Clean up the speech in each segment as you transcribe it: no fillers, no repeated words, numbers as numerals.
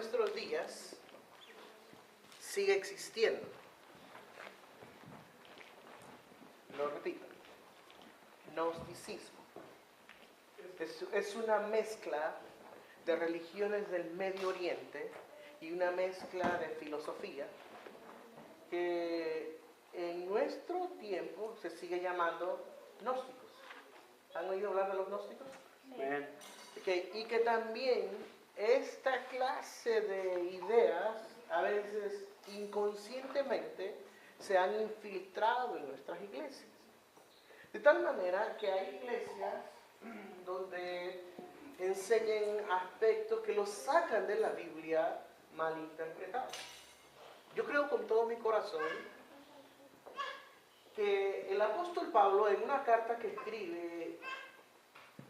nuestros días sigue existiendo. Lo repito, gnosticismo. Es una mezcla de religiones del Medio Oriente y una mezcla de filosofía que en nuestro tiempo se sigue llamando gnósticos. ¿Han oído hablar de los gnósticos? Sí. Okay. Y que también esta clase de ideas a veces inconscientemente se han infiltrado en nuestras iglesias. De tal manera que hay iglesias donde enseñan aspectos que los sacan de la Biblia mal interpretados. Yo creo con todo mi corazón que el apóstol Pablo, en una carta que escribe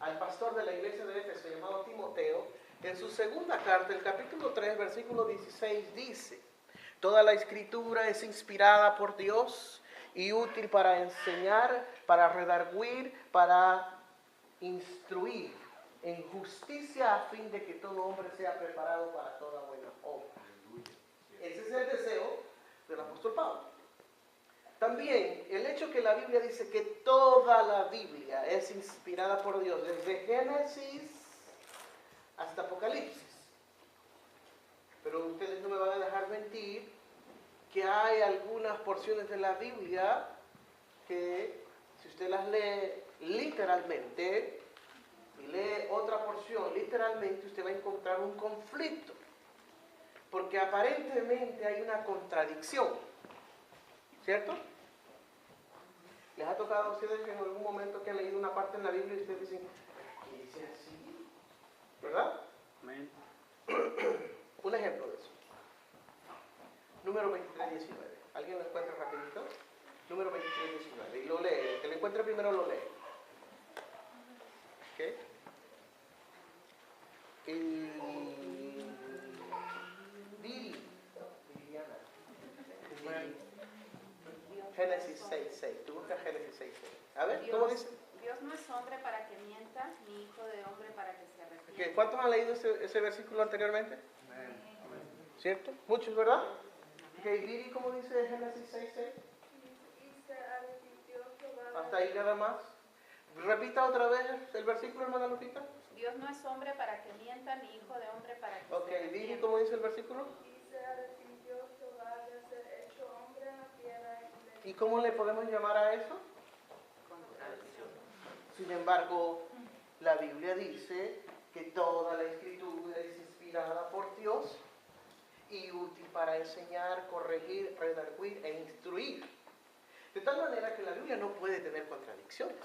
al pastor de la iglesia de Éfeso llamado Timoteo, en su segunda carta, el capítulo 3, versículo 16, dice: toda la escritura es inspirada por Dios y útil para enseñar, para redarguir, para instruir en justicia, a fin de que todo hombre sea preparado para toda buena obra. Ese es el deseo del apóstol Pablo. También el hecho que la Biblia dice que toda la Biblia es inspirada por Dios, desde Génesis hasta Apocalipsis. Pero ustedes no me van a dejar mentir que hay algunas porciones de la Biblia que, si usted las lee literalmente y lee otra porción literalmente, usted va a encontrar un conflicto, porque aparentemente hay una contradicción, ¿cierto? ¿Les ha tocado a ustedes que en algún momento que han leído una parte en la Biblia y ustedes dicen, ¿qué dice así? ¿Verdad? Amén. Un ejemplo de eso. Número 23:19. ¿Alguien lo encuentra rapidito? Número 23:19. Y lo lee. El que lo encuentre primero lo lee. ¿Ok? Génesis 6:6. Tú buscas Génesis 6:6. A ver, ¿cómo dice? Dios no es hombre para que mienta, ni hijo de hombre para que se arrepienta. Okay. ¿Cuántos han leído ese versículo anteriormente? Amén. ¿Cierto? Muchos, ¿verdad? Okay. Viri, ¿cómo dice Génesis 6:6? Hasta ahí nada más. Repita otra vez el versículo, hermana Lupita. Dios no es hombre para que mienta, ni hijo de hombre para que Ok, se arrepienta. Viri, ¿cómo dice el versículo? ¿Y cómo le podemos llamar a eso? Sin embargo, la Biblia dice que toda la escritura es inspirada por Dios y útil para enseñar, corregir, redarguir e instruir. De tal manera que la Biblia no puede tener contradicciones.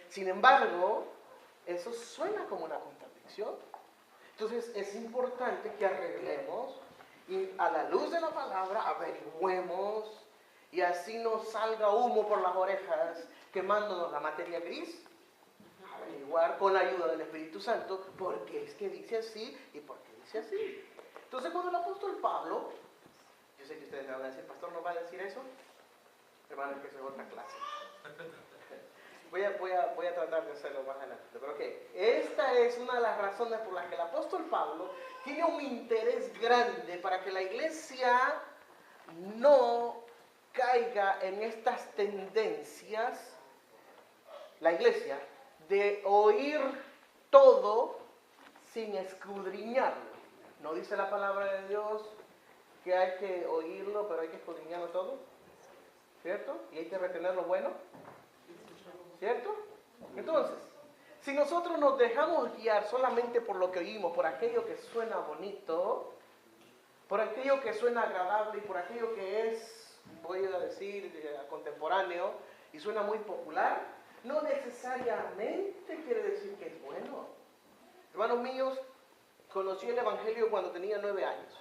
Sin embargo, eso suena como una contradicción. Entonces es importante que arreglemos y a la luz de la palabra averigüemos y así no salga humo por las orejas quemándonos la materia gris. Averiguar con la ayuda del Espíritu Santo por qué es que dice así y por qué dice así. Entonces cuando el apóstol Pablo, yo sé que ustedes me van a decir, pastor, ¿no va a decir eso? Hermano, que eso es otra clase. Voy a tratar de hacerlo más adelante. Pero ok, esta es una de las razones por las que el apóstol Pablo tiene un interés grande para que la iglesia no caiga en estas tendencias, la iglesia, de oír todo sin escudriñarlo. ¿No dice la palabra de Dios que hay que oírlo, pero hay que escudriñarlo todo? ¿Cierto? Y hay que retener lo bueno. ¿Cierto? Entonces, si nosotros nos dejamos guiar solamente por lo que oímos, por aquello que suena bonito, por aquello que suena agradable y por aquello que es, voy a decir, contemporáneo y suena muy popular, no necesariamente quiere decir que es bueno. Hermanos míos, conocí el Evangelio cuando tenía 9 años.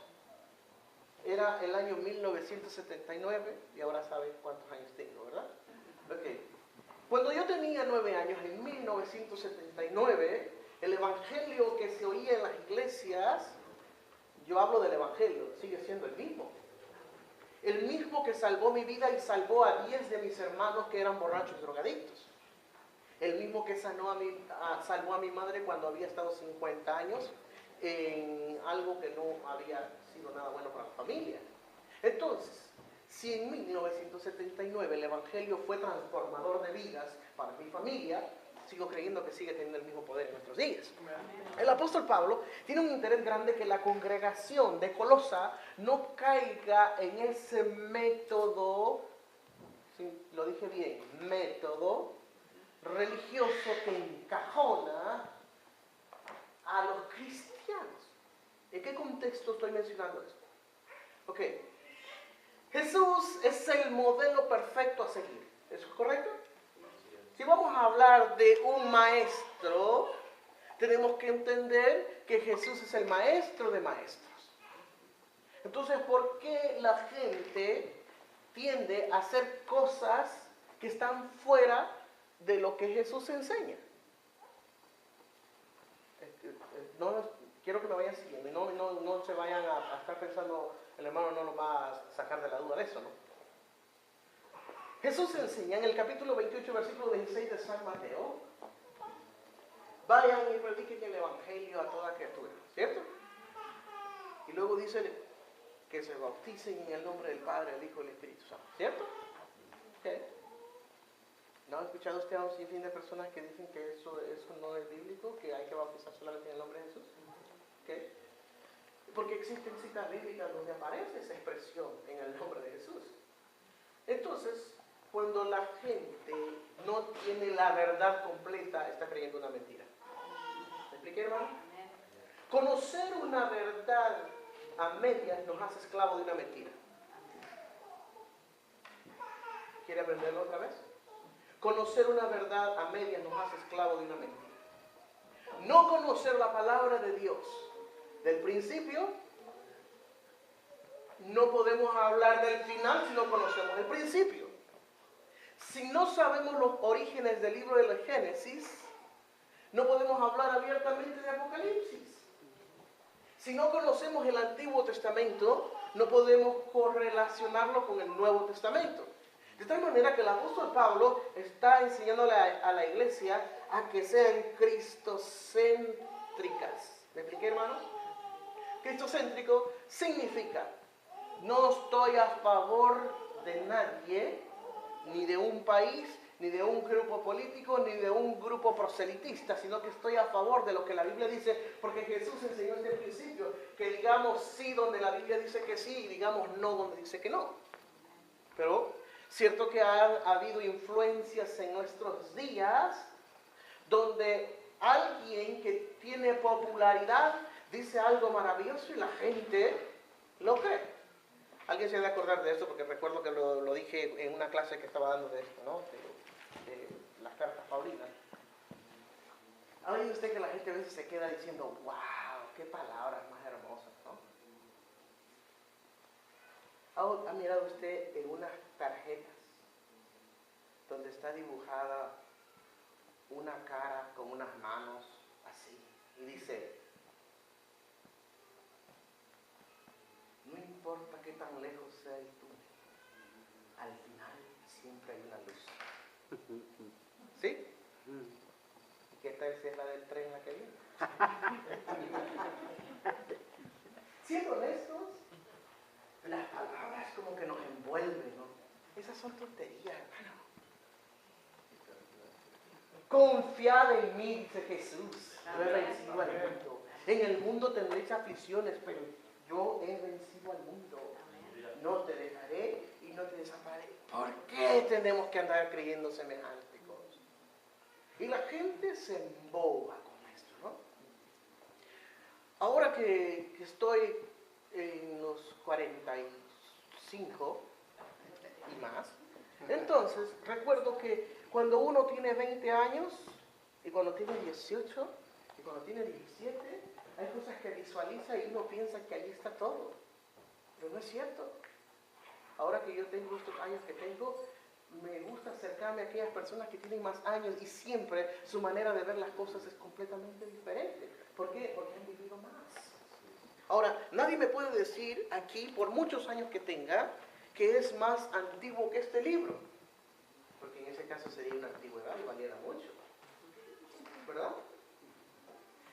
Era el año 1979 y ahora saben cuántos años tengo, ¿verdad? Ok. Cuando yo tenía 9 años, en 1979, el evangelio que se oía en las iglesias, yo hablo del evangelio, sigue siendo el mismo. El mismo que salvó mi vida y salvó a 10 de mis hermanos que eran borrachos y drogadictos. El mismo que salvó a mi madre cuando había estado 50 años en algo que no había sido nada bueno para la familia. Entonces, si en 1979 el Evangelio fue transformador de vidas para mi familia, sigo creyendo que sigue teniendo el mismo poder en nuestros días. El apóstol Pablo tiene un interés grande que la congregación de Colosa no caiga en ese método, si lo dije bien, método religioso que encajona a los cristianos. ¿En qué contexto estoy mencionando esto? Ok, Jesús es el modelo perfecto a seguir. ¿Eso es correcto? Si vamos a hablar de un maestro, tenemos que entender que Jesús es el maestro de maestros. Entonces, ¿por qué la gente tiende a hacer cosas que están fuera de lo que Jesús enseña? No, quiero que me vayan siguiendo, no se vayan a estar pensando, el hermano no nos va a sacar de la duda de eso, ¿no? Jesús enseña en el capítulo 28, versículo 16 de San Mateo: vayan y prediquen el Evangelio a toda criatura, ¿cierto? Y luego dice que se bauticen en el nombre del Padre, del Hijo y del Espíritu Santo, ¿cierto? ¿Okay? ¿No ha escuchado usted a un sinfín de personas que dicen que eso no es bíblico, que hay que bautizar solamente en el nombre de Jesús? ¿Okay? Porque existen citas bíblicas donde aparece esa expresión en el nombre de Jesús. Entonces, cuando la gente no tiene la verdad completa, está creyendo una mentira. ¿Me expliqué, hermano? Conocer una verdad a medias nos hace esclavos de una mentira. ¿Quiere aprenderlo otra vez? Conocer una verdad a medias nos hace esclavos de una mentira. No conocer la palabra de Dios del principio, no podemos hablar del final si no conocemos el principio. Si no sabemos los orígenes del libro de la Génesis, no podemos hablar abiertamente de Apocalipsis. Si no conocemos el Antiguo Testamento, no podemos correlacionarlo con el Nuevo Testamento. De tal manera que el apóstol Pablo está enseñándole a la iglesia a que sean cristocéntricas. ¿Me expliqué, hermano? Cristocéntrico significa: no estoy a favor de nadie, ni de un país, ni de un grupo político, ni de un grupo proselitista, sino que estoy a favor de lo que la Biblia dice, porque Jesús enseñó desde el principio que digamos sí donde la Biblia dice que sí y digamos no donde dice que no. Pero cierto que ha habido influencias en nuestros días donde alguien que tiene popularidad dice algo maravilloso y la gente lo cree. Alguien se debe acordar de esto porque recuerdo que lo dije en una clase que estaba dando de esto, ¿no? De las cartas paulinas. ¿Ha oído usted que la gente a veces se queda diciendo, wow, qué palabras más hermosas, ¿no? ¿Ha mirado usted en unas tarjetas donde está dibujada una cara con unas manos así y dice: no importa qué tan lejos sea el túnel, al final siempre hay una luz? ¿Sí? ¿Y qué tal si es la del tren la que viene? Siendo honestos, las palabras como que nos envuelven, ¿no? Esas son tonterías, hermano. Confiad en mí, dice Jesús. Yo he vencido al mundo. En el mundo tendréis aflicciones, pero yo he vencido al mundo. No te dejaré y no te desampararé. ¿Por qué tenemos que andar creyendo semejante cosa? Y la gente se emboba con esto, ¿no? Ahora que estoy en los 45 y más, entonces recuerdo que cuando uno tiene 20 años y cuando tiene 18 y cuando tiene 17, hay cosas que visualiza y uno piensa que ahí está todo, pero no es cierto. Ahora que yo tengo estos años que tengo, me gusta acercarme a aquellas personas que tienen más años y siempre su manera de ver las cosas es completamente diferente. ¿Por qué? Porque han vivido más. Ahora, nadie me puede decir aquí, por muchos años que tenga, que es más antiguo que este libro, porque en ese caso sería una antigüedad y valiera mucho, ¿verdad?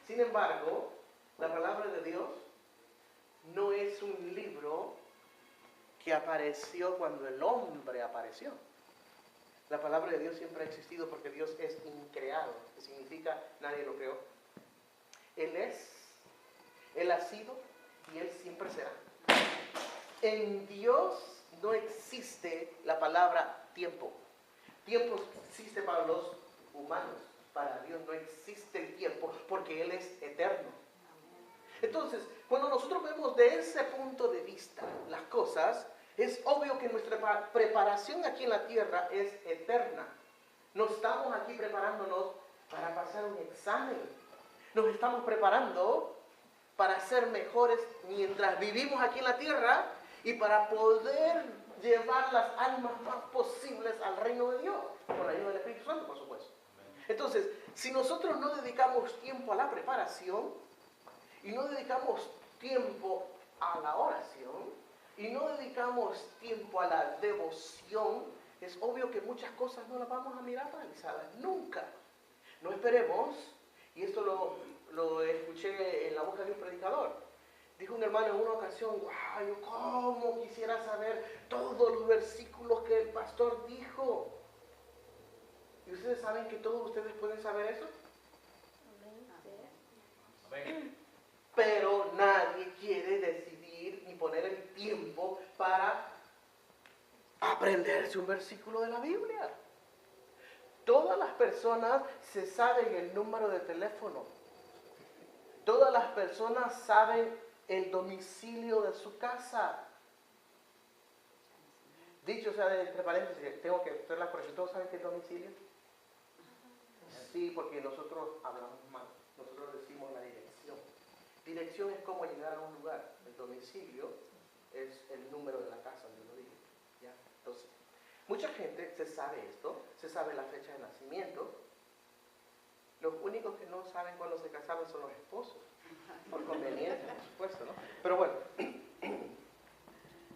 Sin embargo, la palabra de Dios es un libro que apareció cuando el hombre apareció. La palabra de Dios siempre ha existido porque Dios es increado, que significa nadie lo creó. Él es, Él ha sido y Él siempre será. En Dios no existe la palabra tiempo. Tiempo existe para los humanos. Para Dios no existe el tiempo porque Él es eterno. Entonces, cuando nosotros vemos de ese punto de vista las cosas, es obvio que nuestra preparación aquí en la tierra es eterna. No estamos aquí preparándonos para pasar un examen. Nos estamos preparando para ser mejores mientras vivimos aquí en la tierra y para poder llevar las almas más posibles al reino de Dios, con la ayuda del Espíritu Santo, por supuesto. Entonces, si nosotros no dedicamos tiempo a la preparación y no dedicamos tiempo a la oración y no dedicamos tiempo a la devoción, es obvio que muchas cosas no las vamos a mirar realizadas nunca. No esperemos, y esto lo escuché en la boca de un predicador. Dijo un hermano en una ocasión, wow, yo cómo quisiera saber todos los versículos que el pastor dijo. ¿Y ustedes saben que todos ustedes pueden saber eso? Amén. Pero nadie quiere decidir ni poner el tiempo para aprenderse un versículo de la Biblia. Todas las personas se saben el número de teléfono. Todas las personas saben el domicilio de su casa. Dicho sea entre paréntesis, tengo que hacer la corrección. ¿Todos saben qué es domicilio? Sí, porque nosotros hablamos mal. Nosotros decimos la dirección. Dirección es cómo llegar a un lugar. El domicilio es el número de la casa donde uno vive. ¿Ya? Entonces, mucha gente se sabe esto, se sabe la fecha de nacimiento. Los únicos que no saben cuándo se casaron son los esposos. Por conveniencia, por supuesto, ¿no? Pero bueno,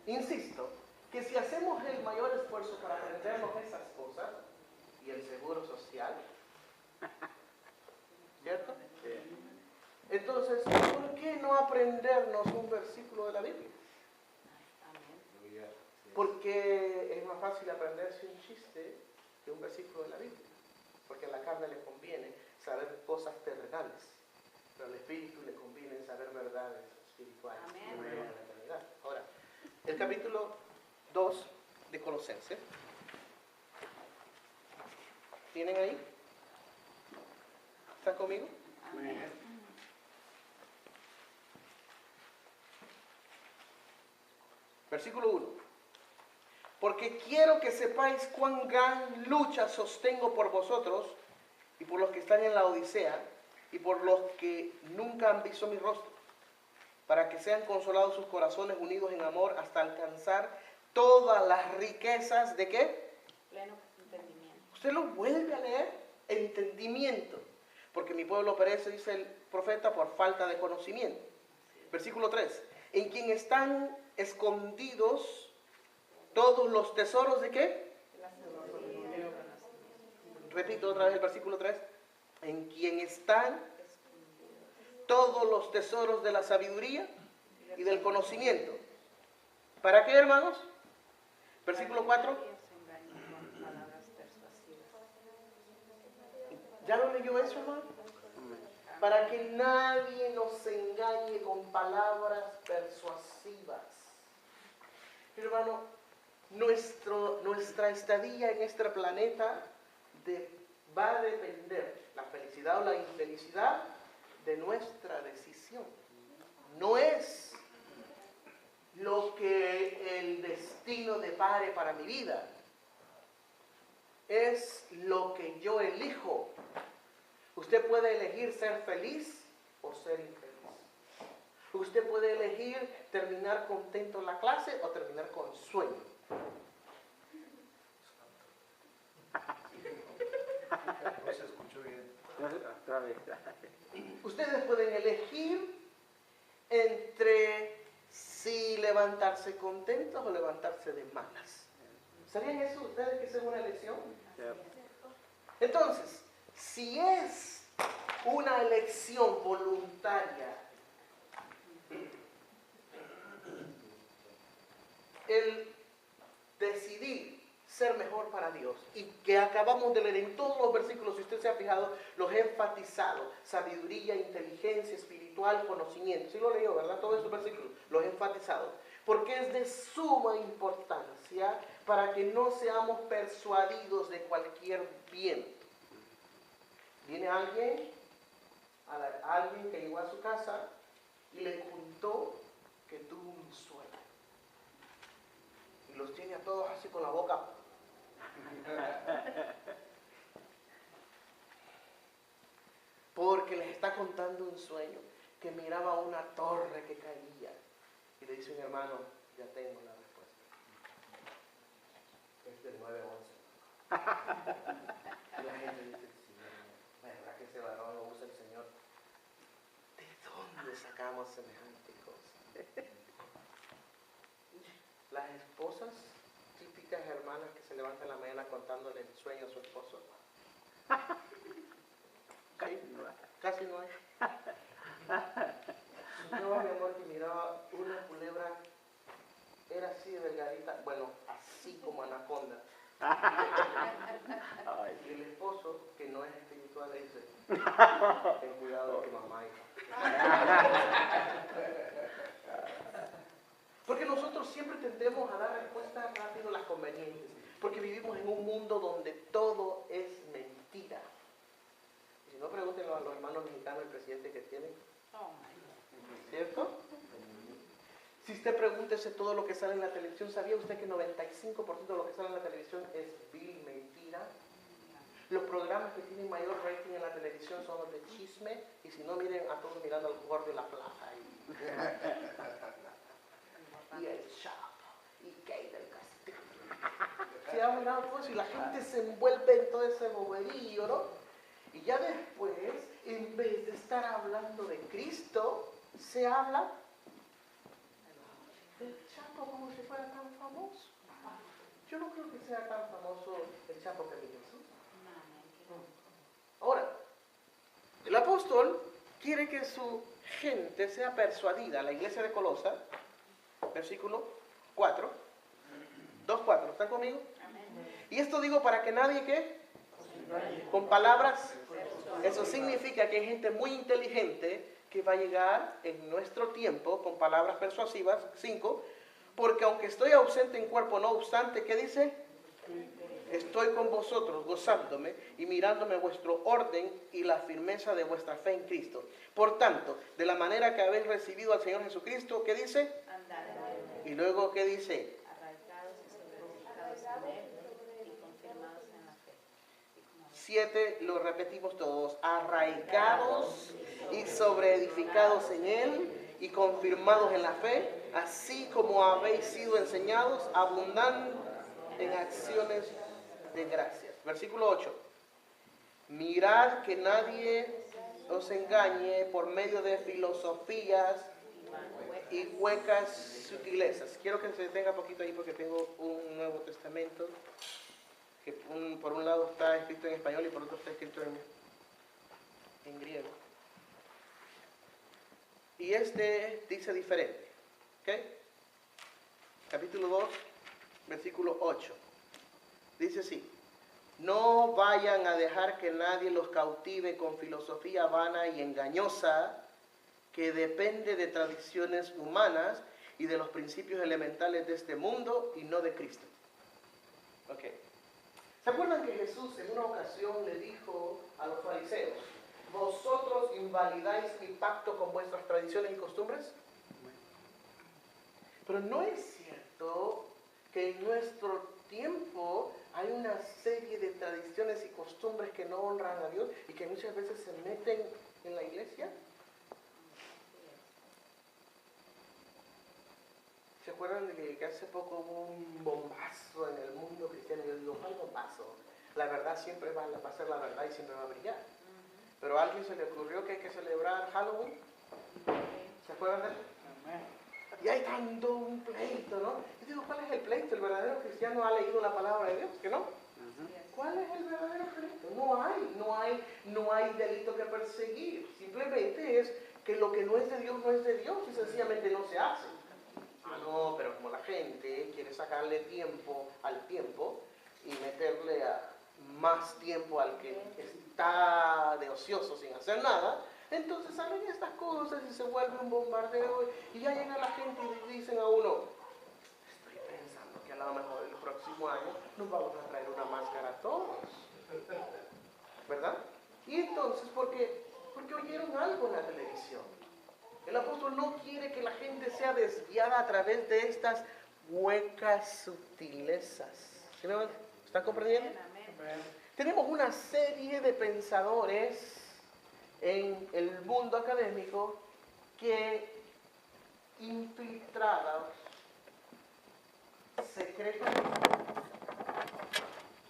insisto, que si hacemos el mayor esfuerzo para aprendernos esas cosas, y el seguro social, ¿cierto? Entonces, ¿por qué no aprendernos un versículo de la Biblia? Porque es más fácil aprenderse un chiste que un versículo de la Biblia. Porque a la carne le conviene saber cosas terrenales, pero al espíritu le conviene saber verdades espirituales. Amén. Que nos llevan a la eternidad. Ahora, el capítulo 2 de Colosenses. ¿Tienen ahí? ¿Están conmigo? Versículo 1. Porque quiero que sepáis cuán gran lucha sostengo por vosotros y por los que están en la Odisea y por los que nunca han visto mi rostro, para que sean consolados sus corazones unidos en amor hasta alcanzar todas las riquezas de ¿qué? Pleno entendimiento. Usted lo vuelve a leer, entendimiento, porque mi pueblo perece, dice el profeta, por falta de conocimiento. Versículo 3, en quien están escondidos todos los tesoros de ¿qué? Repito otra vez el versículo 3, en quien están todos los tesoros de la sabiduría y del conocimiento. ¿Para qué, hermanos? Versículo 4. ¿Ya lo leyó eso, hermano? Para que nadie nos engañe con palabras persuasivas. Hermano, nuestra estadía en este planeta va a depender, la felicidad o la infelicidad, de nuestra decisión. No es lo que el destino depare para mi vida. Es lo que yo elijo. Usted puede elegir ser feliz o ser infeliz. Usted puede elegir terminar contento en la clase o terminar con sueño. No se escuchó bien. Ustedes pueden elegir entre si levantarse contentos o levantarse de malas. ¿Sabían eso ustedes que es una elección? Entonces, si es una elección voluntaria ser mejor para Dios. Y que acabamos de leer en todos los versículos, si usted se ha fijado, los he enfatizado. Sabiduría, inteligencia espiritual, conocimiento. Sí lo leyó, ¿verdad? Todos esos versículos los he enfatizado. Porque es de suma importancia para que no seamos persuadidos de cualquier viento. Viene alguien que llegó a su casa y le contó que tuvo un sueño. Y los tiene a todos así con la boca. Porque les está contando un sueño, que miraba una torre que caía. Y le dice un hermano, ya tengo la respuesta. Es del 9:11. Y la gente dice, sí, ¿verdad que ese varón lo usa el Señor? ¿De dónde sacamos semejante cosa? Las esposas, típicas hermanas que se levantan en la mañana contándole el sueño a su esposo. Sí, casi no hay. Yo, mi amor, que miraba una culebra, era así de delgadita, bueno, así como anaconda. Y el esposo, que no es espiritual, le dice, ten cuidado de tu mamá, hija. Porque nosotros siempre tendemos a dar respuestas rápido a las convenientes, porque vivimos en un mundo donde todo es mentira. Y si no, pregúntenlo a los hermanos mexicanos, el presidente que tienen. ¿Cierto? Si usted pregúntese todo lo que sale en la televisión, ¿sabía usted que 95% de lo que sale en la televisión es vil mentira? Los programas que tienen mayor rating en la televisión son los de chisme, y si no, miren a todos mirando al gordo de la plaza ahí. Y el Chapo, y Kay del Castillo. Se ha mirado todo eso y la gente se envuelve en todo ese boberío, ¿no? Y ya después, en vez de estar hablando de Cristo, se habla del Chapo como si fuera tan famoso. Yo no creo que sea tan famoso el Chapo que Jesús. Ahora, el apóstol quiere que su gente sea persuadida, la iglesia de Colosa, versículo 4, 2:4, ¿están conmigo? Amén. Y esto digo para que nadie, ¿qué? Con palabras. Eso significa que hay gente muy inteligente que va a llegar en nuestro tiempo con palabras persuasivas, 5, porque aunque estoy ausente en cuerpo, no obstante, ¿qué dice? Estoy con vosotros gozándome y mirándome vuestro orden y la firmeza de vuestra fe en Cristo. Por tanto, de la manera que habéis recibido al Señor Jesucristo, ¿qué dice? Y luego, ¿qué dice? Arraigados y sobreedificados en Él y confirmados en la fe. 7, lo repetimos todos. Arraigados y sobreedificados en Él y confirmados en la fe, así como habéis sido enseñados, abundando en acciones de gracias. Versículo 8. Mirad que nadie os engañe por medio de filosofías y huecas sutilezas. Quiero que se detenga poquito ahí porque tengo un Nuevo Testamento que por un lado está escrito en español y por otro está escrito en griego. Y este dice diferente. ¿Ok? Capítulo 2, versículo 8. Dice así: no vayan a dejar que nadie los cautive con filosofía vana y engañosa, que depende de tradiciones humanas y de los principios elementales de este mundo y no de Cristo. Ok. ¿Se acuerdan que Jesús en una ocasión le dijo a los fariseos: vosotros invalidáis mi pacto con vuestras tradiciones y costumbres? Pero no es cierto que en nuestro tiempo hay una serie de tradiciones y costumbres que no honran a Dios y que muchas veces se meten en la iglesia. ¿Se acuerdan de que hace poco hubo un bombazo en el mundo cristiano? Yo digo, ¿cuál bombazo? La verdad siempre va a ser la verdad y siempre va a brillar. Pero a alguien se le ocurrió que hay que celebrar Halloween. ¿Se acuerdan de eso? Y hay tanto un pleito, ¿no? Y digo, ¿cuál es el pleito? ¿El verdadero cristiano ha leído la palabra de Dios? ¿Que no? ¿Cuál es el verdadero pleito? No hay delito que perseguir. Simplemente es que lo que no es de Dios no es de Dios y sencillamente no se hace. Ah, no, pero como la gente quiere sacarle tiempo al tiempo, y meterle más tiempo al que está de ocioso sin hacer nada, entonces salen estas cosas y se vuelve un bombardeo y ya llega la gente y dicen a uno, estoy pensando que a lo mejor el próximo año nos vamos a traer una máscara a todos, ¿verdad? Y entonces, porque oyeron algo en la televisión. El apóstol no quiere que la gente sea desviada a través de estas huecas sutilezas. ¿Sí me están comprendiendo? Tenemos una serie de pensadores en el mundo académico que infiltrados secretamente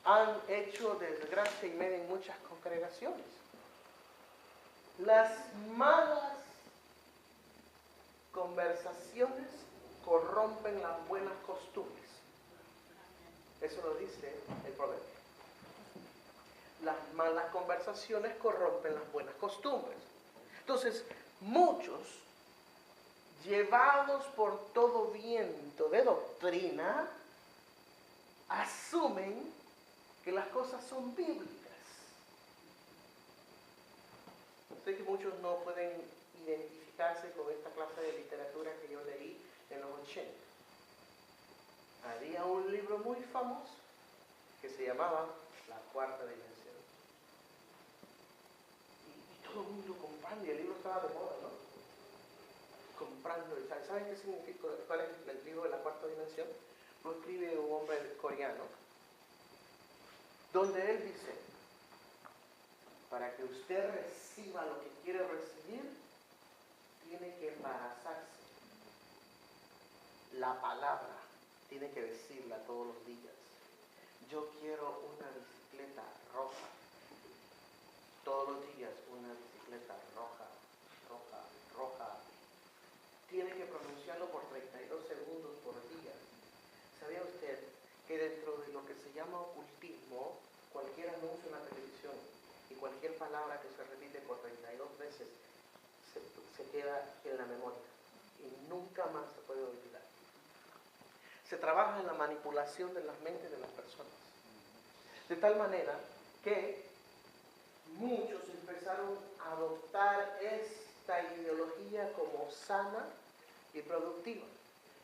han hecho desgracia y media en muchas congregaciones. Las malas conversaciones corrompen las buenas costumbres. Eso lo dice el proverbio. Las malas conversaciones corrompen las buenas costumbres. Entonces, muchos, llevados por todo viento de doctrina, asumen que las cosas son bíblicas. Sé que muchos no pueden identificarse con esta clase de literatura que yo leí en los 80. Había un libro muy famoso que se llamaba La Cuarta Dimensión. Y todo el mundo comprando, y el libro estaba de moda, ¿no? Comprando. ¿Saben qué significa? ¿Cuál es el libro de La Cuarta Dimensión? Lo escribe un hombre coreano, donde él dice, para que usted reciba lo que quiere recibir, tiene que embarazarse. La palabra tiene que decirla todos los días. Yo quiero una bicicleta roja. Todos los días una bicicleta roja, roja, roja. Tiene que pronunciarlo por 32 segundos por día. ¿Sabía usted que dentro de lo que se llama ocultismo, cualquier anuncio en la televisión y cualquier palabra que se repite por 32 veces se queda en la memoria y nunca más se puede olvidar? Se trabaja en la manipulación de las mentes de las personas. De tal manera que muchos empezaron a adoptar esta ideología como sana y productiva.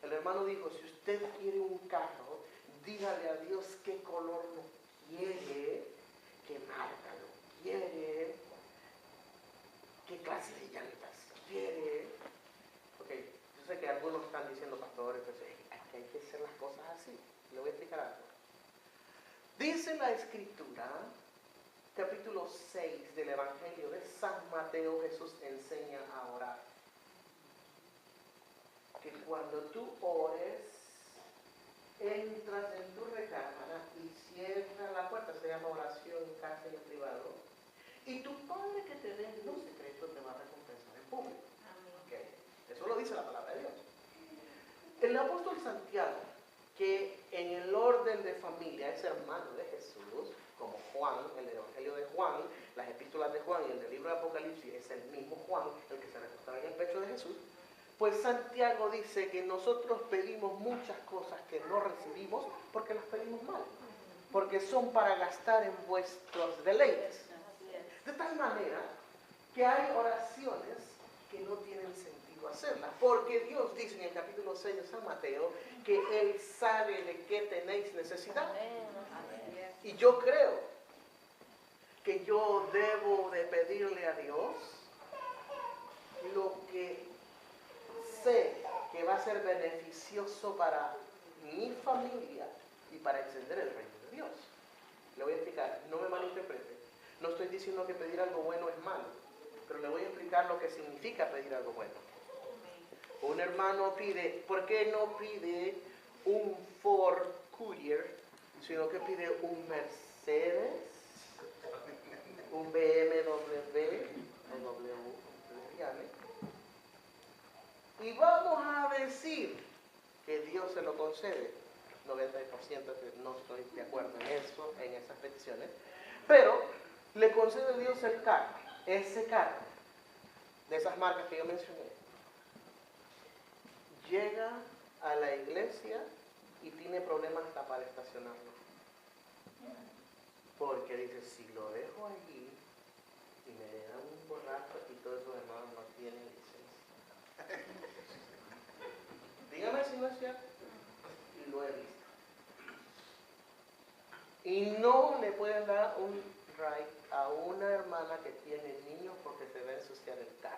El hermano dijo, si usted quiere un carro, dígale a Dios qué color lo quiere, qué marca lo quiere, qué clase de llantas quiere. Ok, yo sé que algunos están diciendo, pastores, que hay que hacer las cosas así. Le voy a explicar algo. Dice la Escritura, capítulo 6 del Evangelio de San Mateo, Jesús enseña a orar. Que cuando tú ores, entras en tu recámara y cierras la puerta, se llama oración en casa y en privado, y tu Padre que te dé en lo secreto te va a recompensar en público. Okay. Eso lo dice la palabra de Dios. El apóstol Santiago, que en el orden de familia es hermano de Jesús, como Juan, el Evangelio de Juan, las epístolas de Juan y el del libro de Apocalipsis es el mismo Juan, el que se recostaba en el pecho de Jesús, pues Santiago dice que nosotros pedimos muchas cosas que no recibimos porque las pedimos mal, porque son para gastar en vuestros deleites. De tal manera que hay oraciones que no tienen sentido hacerlas, porque Dios dice en el capítulo 6 de San Mateo que Él sabe de qué tenéis necesidad. Y yo creo que yo debo de pedirle a Dios lo que sé que va a ser beneficioso para mi familia y para extender el reino de Dios. Le voy a explicar, no me malinterprete. No estoy diciendo que pedir algo bueno es malo, pero le voy a explicar lo que significa pedir algo bueno. Un hermano pide, ¿por qué no pide un Ford Courier, sino que pide un Mercedes, un BMW, un W, y vamos a decir que Dios se lo concede? 90% que no estoy de acuerdo en eso, en esas peticiones, pero le concede Dios el carro, ese carro, de esas marcas que yo mencioné, llega a la iglesia y tiene problemas hasta para estacionarlo. Porque dice, si lo dejo allí y me dan un borracho y todos esos hermanos no tienen licencia. Dígame si no es cierto. Y lo he visto. Y no le pueden dar un ride a una hermana que tiene niños porque se va a ensuciar el carro.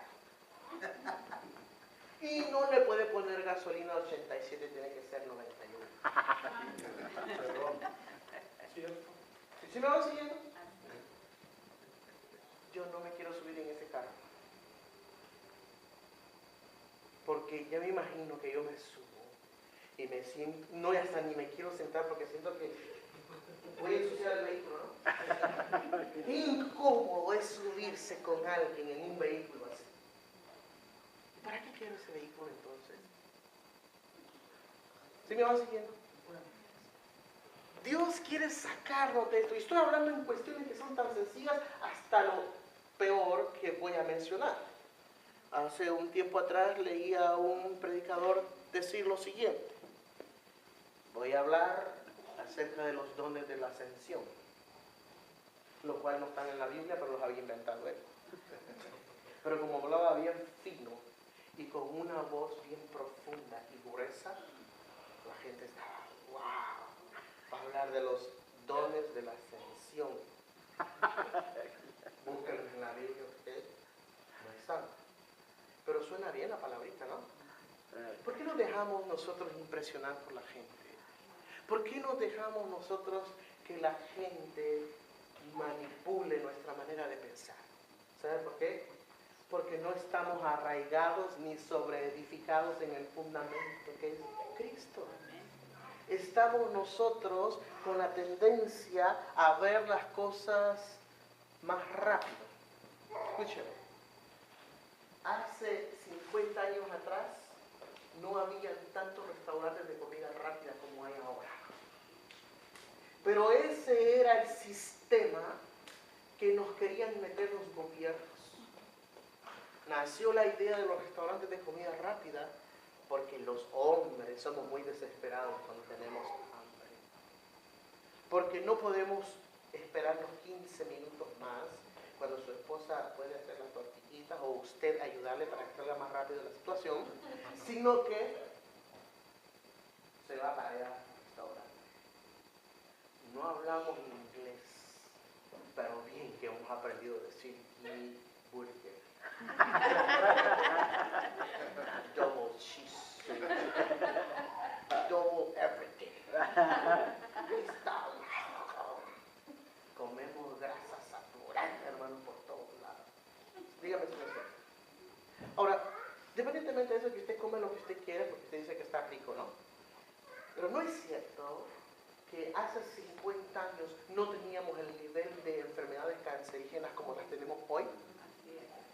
Y no le puede poner gasolina a 87, tiene que ser 91. Perdón. ¿Cierto? ¿Sí me van siguiendo? Yo no me quiero subir en ese carro. Porque ya me imagino que yo me subo y me siento, no hasta ni me quiero sentar porque siento que voy a ensuciar el vehículo, ¿no? Incómodo es subirse con alguien en un vehículo así. ¿Para qué quiero ese vehículo entonces? ¿Sí me van siguiendo? Dios quiere sacarnos de esto. Y estoy hablando en cuestiones que son tan sencillas hasta lo peor que voy a mencionar. Hace un tiempo atrás leí a un predicador decir lo siguiente. Voy a hablar acerca de los dones de la ascensión, lo cual no están en la Biblia, pero los había inventado él. Pero como hablaba bien fino y con una voz bien profunda y gruesa, la gente estaba, wow, va a hablar de los dones de la ascensión. Búsquenlos en la Biblia, usted no es santo. Pero suena bien la palabrita, ¿no? ¿Por qué nos dejamos nosotros impresionar por la gente? ¿Por qué nos dejamos nosotros que la gente manipule nuestra manera de pensar? ¿Saben por qué? Porque no estamos arraigados ni sobreedificados en el fundamento que es Cristo. Estamos nosotros con la tendencia a ver las cosas más rápido. Escúcheme. Hace 50 años atrás no había tantos restaurantes de comida rápida como hay ahora. Pero ese era el sistema que nos querían meter los gobiernos. Nació la idea de los restaurantes de comida rápida porque los hombres somos muy desesperados cuando tenemos hambre. Porque no podemos esperarnos 15 minutos más cuando su esposa puede hacer las tortillitas o usted ayudarle para que salga más rápido la situación, sino que se va para allá al restaurante. No hablamos inglés, pero bien que hemos aprendido a decir mi burger, double cheese, double everything. Está, comemos grasa saturada, hermano, por todos lados. Dígame si no es cierto. Ahora, independientemente de eso, que usted come lo que usted quiere, porque usted dice que está rico, ¿no? Pero no es cierto que hace 50 años no teníamos el nivel de enfermedades cancerígenas como las tenemos hoy.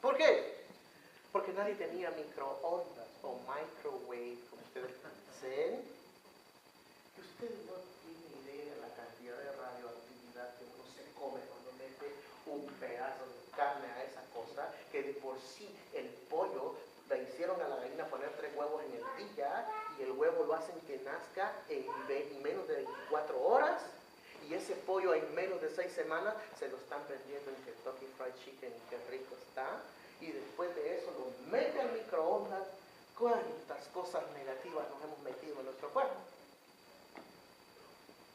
¿Por qué? Porque nadie tenía microondas o microwave, como ustedes dicen. Y usted no tiene idea de la cantidad de radioactividad que uno se come cuando mete un pedazo de carne a esa cosa, que de por sí el pollo le hicieron a la gallina poner 3 huevos en el día y el huevo lo hacen que nazca en menos de 24 horas y ese pollo en menos de 6 semanas se lo están vendiendo en Kentucky Fried Chicken y qué rico está, y después de eso lo mete al microondas. ¿Cuántas cosas negativas nos hemos metido en nuestro cuerpo?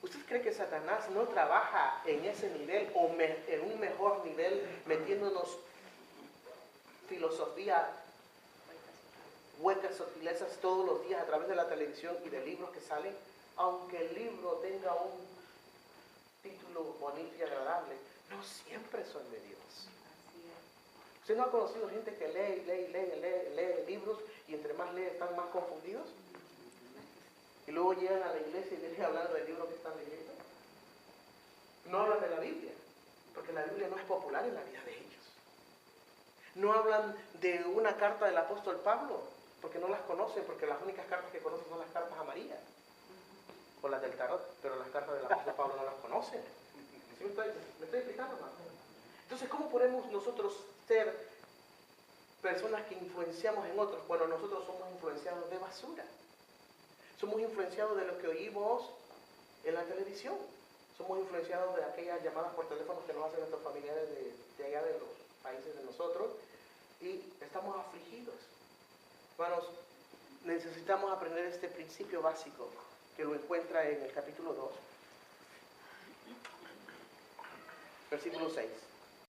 ¿Usted cree que Satanás no trabaja en ese nivel o en un mejor nivel metiéndonos filosofía, huecas sutilezas todos los días a través de la televisión y de libros que salen? Aunque el libro tenga un título bonito y agradable, no siempre son de Dios. ¿Usted no ha conocido gente que lee libros y entre más lee están más confundidos? Y luego llegan a la iglesia y vienen hablando del libro que están leyendo. No hablan de la Biblia, porque la Biblia no es popular en la vida de ellos. No hablan de una carta del apóstol Pablo, porque no las conocen, porque las únicas cartas que conocen son las cartas amarillas, o las del tarot, pero las cartas del apóstol Pablo no las conocen. ¿Sí me estoy explicando, hermano? Entonces, ¿cómo podemos nosotros ser personas que influenciamos en otros cuando nosotros somos influenciados de basura? Somos influenciados de lo que oímos en la televisión. Somos influenciados de aquellas llamadas por teléfono que nos hacen nuestros familiares de allá de los países de nosotros y estamos afligidos. Hermanos, necesitamos aprender este principio básico que lo encuentra en el capítulo 2, versículo 6.